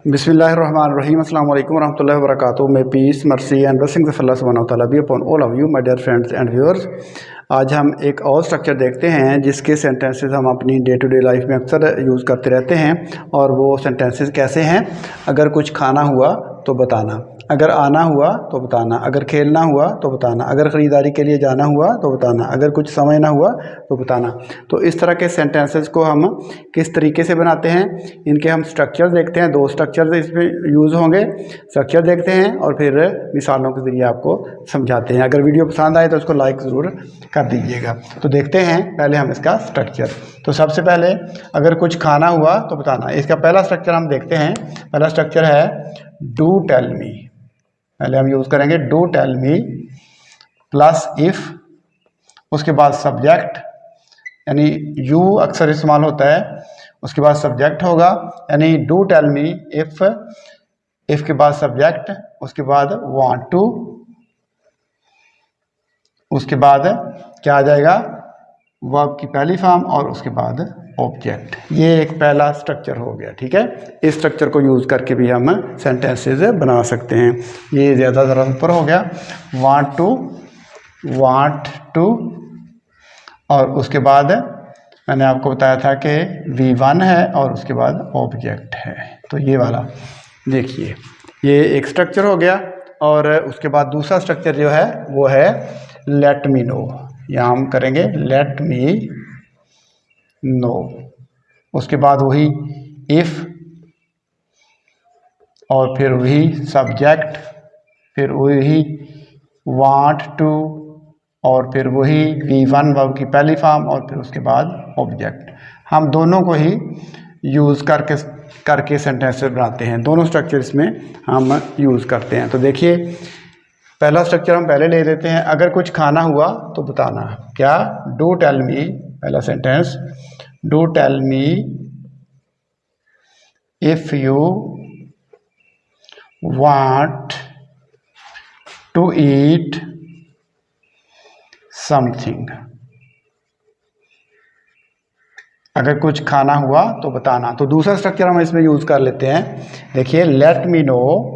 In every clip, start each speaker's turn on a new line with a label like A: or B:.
A: Bismillahirrahmanirrahim. Assalamu alaikum warahmatullahi wabarakatuh. May peace, mercy and blessings of Allah subhanahu wa ta'ala be upon all of you, my dear friends and viewers. आज हम एक और structure देखते हैं जिसके sentences हम अपनी डे टू डे लाइफ में अक्सर यूज़ करते रहते हैं। और वो सेंटेंसेस कैसे हैं? अगर कुछ खाना हुआ तो बताना, अगर आना हुआ तो बताना, अगर खेलना हुआ तो बताना, अगर ख़रीदारी के लिए जाना हुआ तो बताना, अगर कुछ समझना हुआ तो बताना। तो इस तरह के सेंटेंसेस को हम किस तरीके से बनाते हैं, इनके हम स्ट्रक्चर देखते हैं। दो स्ट्रक्चर इसमें यूज़ होंगे। स्ट्रक्चर देखते हैं और फिर मिसालों के ज़रिए आपको समझाते हैं। अगर वीडियो पसंद आए तो उसको लाइक ज़रूर कर दीजिएगा। तो देखते हैं पहले हम इसका स्ट्रक्चर। तो सबसे पहले अगर कुछ खाना हुआ तो बताना, इसका पहला स्ट्रक्चर हम देखते हैं। पहला स्ट्रक्चर है डू टेल मी। पहले हम यूज़ करेंगे do tell me plus if, उसके बाद सब्जेक्ट, यानी यू अक्सर इस्तेमाल होता है। उसके बाद सब्जेक्ट होगा, यानी डू टेल मी इफ़ के बाद सब्जेक्ट, उसके बाद वांट टू, उसके बाद क्या आ जाएगा, वर्ब की पहली फॉर्म और उसके बाद ऑब्जेक्ट। ये एक पहला स्ट्रक्चर हो गया। ठीक है, इस स्ट्रक्चर को यूज़ करके भी हम सेंटेंसेस बना सकते हैं। ये ज़्यादा ज़रा ऊपर हो गया, वांट टू, और उसके बाद मैंने आपको बताया था कि V1 है और उसके बाद ऑब्जेक्ट है। तो ये वाला देखिए, ये एक स्ट्रक्चर हो गया। और उसके बाद दूसरा स्ट्रक्चर जो है वो है लेट मी नो। यहाँ हम करेंगे लेट मी नो, उसके बाद वही इफ़, और फिर वही सब्जेक्ट, फिर वही वांट टू, और फिर वही V1 वर्ब की पहली फॉर्म, और फिर उसके बाद ऑब्जेक्ट। हम दोनों को ही यूज़ करके सेंटेंसेस बनाते हैं। दोनों स्ट्रक्चर इसमें हम यूज़ करते हैं। तो देखिए, पहला स्ट्रक्चर हम पहले ले लेते हैं। अगर कुछ खाना हुआ तो बताना। क्या? डू टेल मी, पहला sentence, do tell me if you want to eat something. अगर कुछ खाना हुआ तो बताना। तो दूसरा स्ट्रक्चर हम इसमें यूज़ कर लेते हैं। देखिए, let me know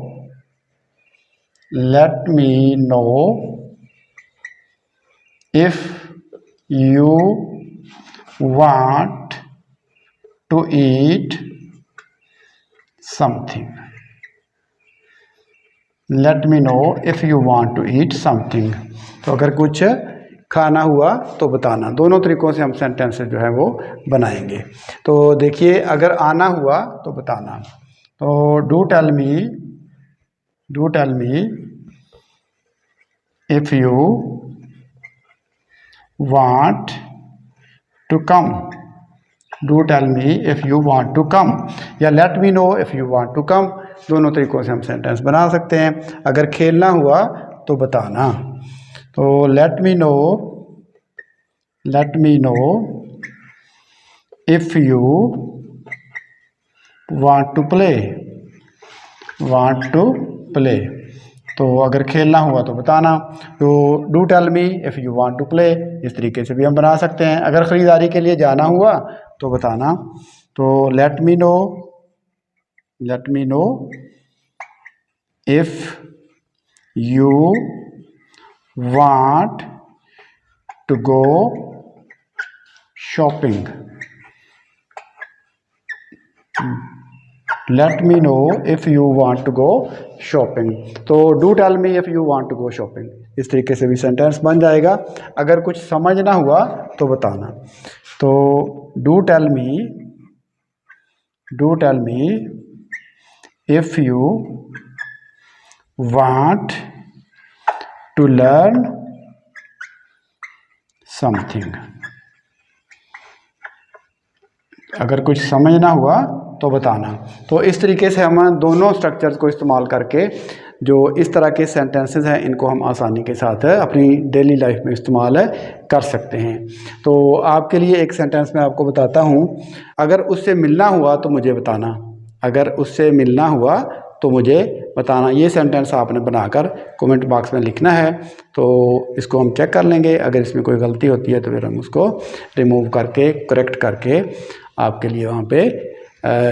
A: if you want to eat something. Let me know if you want to eat something. तो अगर कुछ खाना हुआ तो बताना। दोनों तरीक़ों से हम सेंटेंसेस जो है वो बनाएंगे। तो देखिए, अगर आना हुआ तो बताना। तो do tell me if you want to come. Do tell me if you want to come, या let me know if you want to come. दोनों तरीक़ों से हम सेंटेंस बना सकते हैं। अगर खेलना हुआ तो बताना। तो let me know if you want to play. तो अगर खेलना हुआ तो बताना। तो do tell me if you want to play, इस तरीके से भी हम बना सकते हैं। अगर ख़रीदारी के लिए जाना हुआ तो बताना। तो let me know if you want to go shopping. Let me know if you want to go shopping. तो do tell me if you want to go shopping, इस तरीके से भी सेंटेंस बन जाएगा। अगर कुछ समझना हुआ तो बताना। तो do tell me if you want to learn something. अगर कुछ समझना हुआ तो बताना। तो इस तरीके से हम दोनों स्ट्रक्चर्स को इस्तेमाल करके जो इस तरह के सेंटेंसेस हैं, इनको हम आसानी के साथ अपनी डेली लाइफ में इस्तेमाल कर सकते हैं। तो आपके लिए एक सेंटेंस मैं आपको बताता हूँ। अगर उससे मिलना हुआ तो मुझे बताना। अगर उससे मिलना हुआ तो मुझे बताना। ये सेंटेंस आपने बनाकर कमेंट बॉक्स में लिखना है। तो इसको हम चेक कर लेंगे। अगर इसमें कोई गलती होती है तो फिर हम उसको रिमूव करके करेक्ट करके आपके लिए वहाँ पे